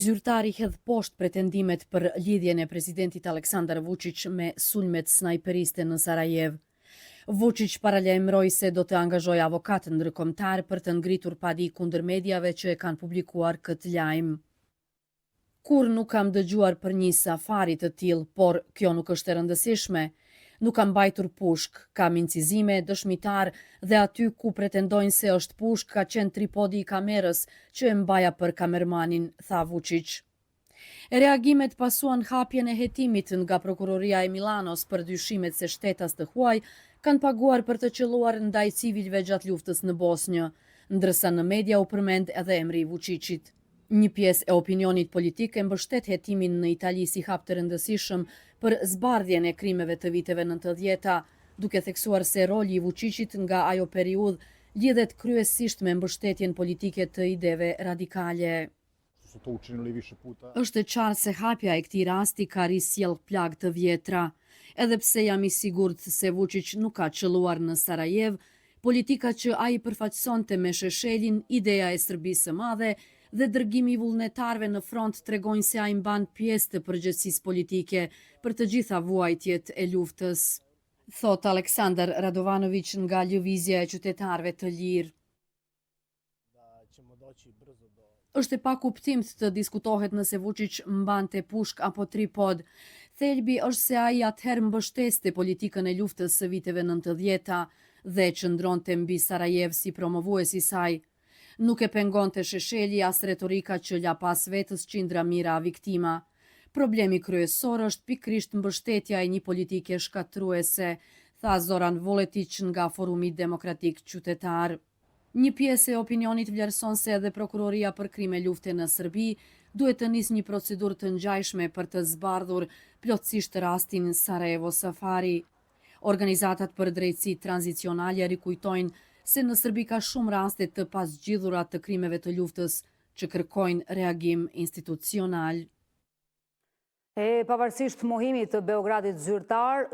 Zyrtari hedh poshtë pretendimet për lidhjen e presidentit Aleksandar Vučić me sulmet snajperiste në Sarajev. Vučić paralajmëroi se do të angazhojë avokat ndërkombëtar për të ngritur padi kundër mediave që e kanë publikuar këtë lajm. Kur nuk kam dëgjuar për një safari të tillë, por kjo nuk është e rëndësishme. Nuk kam mbajtur pushk, kam incizime, dëshmitar dhe aty ku pretendojnë se është pushk ka qenë tripodi i kamerës që e mbaja për kamermanin, tha Vučić. Reagimet pasuan hapjen e hetimit nga prokuroria e Milanos për dyshimet se shtetas të huaj kanë paguar për të qelluar ndaj civilëve gjatë luftës në Bosnjë, ndërsa në media u përmend edhe emri i Vučićit. Një pjesë e opinionit politik e mbështet hetimin në Itali si hap të rëndësishëm për zbardhjen e krimeve të viteve 90-ta, duke theksuar se roli i Vučićit nga ajo periudhë lidhet kryesisht me mbështetjen politike të ideve radikale. Është e qartë se hapja e këtij rasti ka risjell plagë të vjetra. Edhe pse jam i sigurt se Vučić nuk ka qelluar në Sarajev, politika që ai përfaqësonte me Sheshelin, ideja e Serbisë së Madhe dhe dërgimi i vullnetarëve në front tregojnë se ai mban pjesë të përgjegjësisë politike për të gjitha vuajtjet e luftës, thot Aleksandar Radovanović nga Lëvizja e qytetarëve të lirë. Është e pakuptimt të diskutohet nëse Vučić mbante pushk apo tripod. Thelbi është se ai atëherë mbështeste politikën e luftës së viteve 90-ta dhe qëndronte mbi Sarajev si promovues i saj. Nuk e pengonte Shesheli as retorika që la pas vetës qindra mijëra viktima. Problemi kryesor është pikërisht mbështetja e një politike shkatruese, tha Zoran Vuletić nga Forumi Demokratik Qytetar. Një pjesë e opinionit vlerëson se edhe prokuroria për krime lufte në Serbi duhet të nisë një procedurë të ngjajshme për të zbardhur plotësisht rastin Sarajevo Safari. Organizatat për drejtësi tranzicionale rikujtojnë se në Serbi ka shumë raste të pasgjidhura të krimeve të luftës që kërkojnë reagim institucional. Pavarësisht mohimit të Beogradit zyrtar,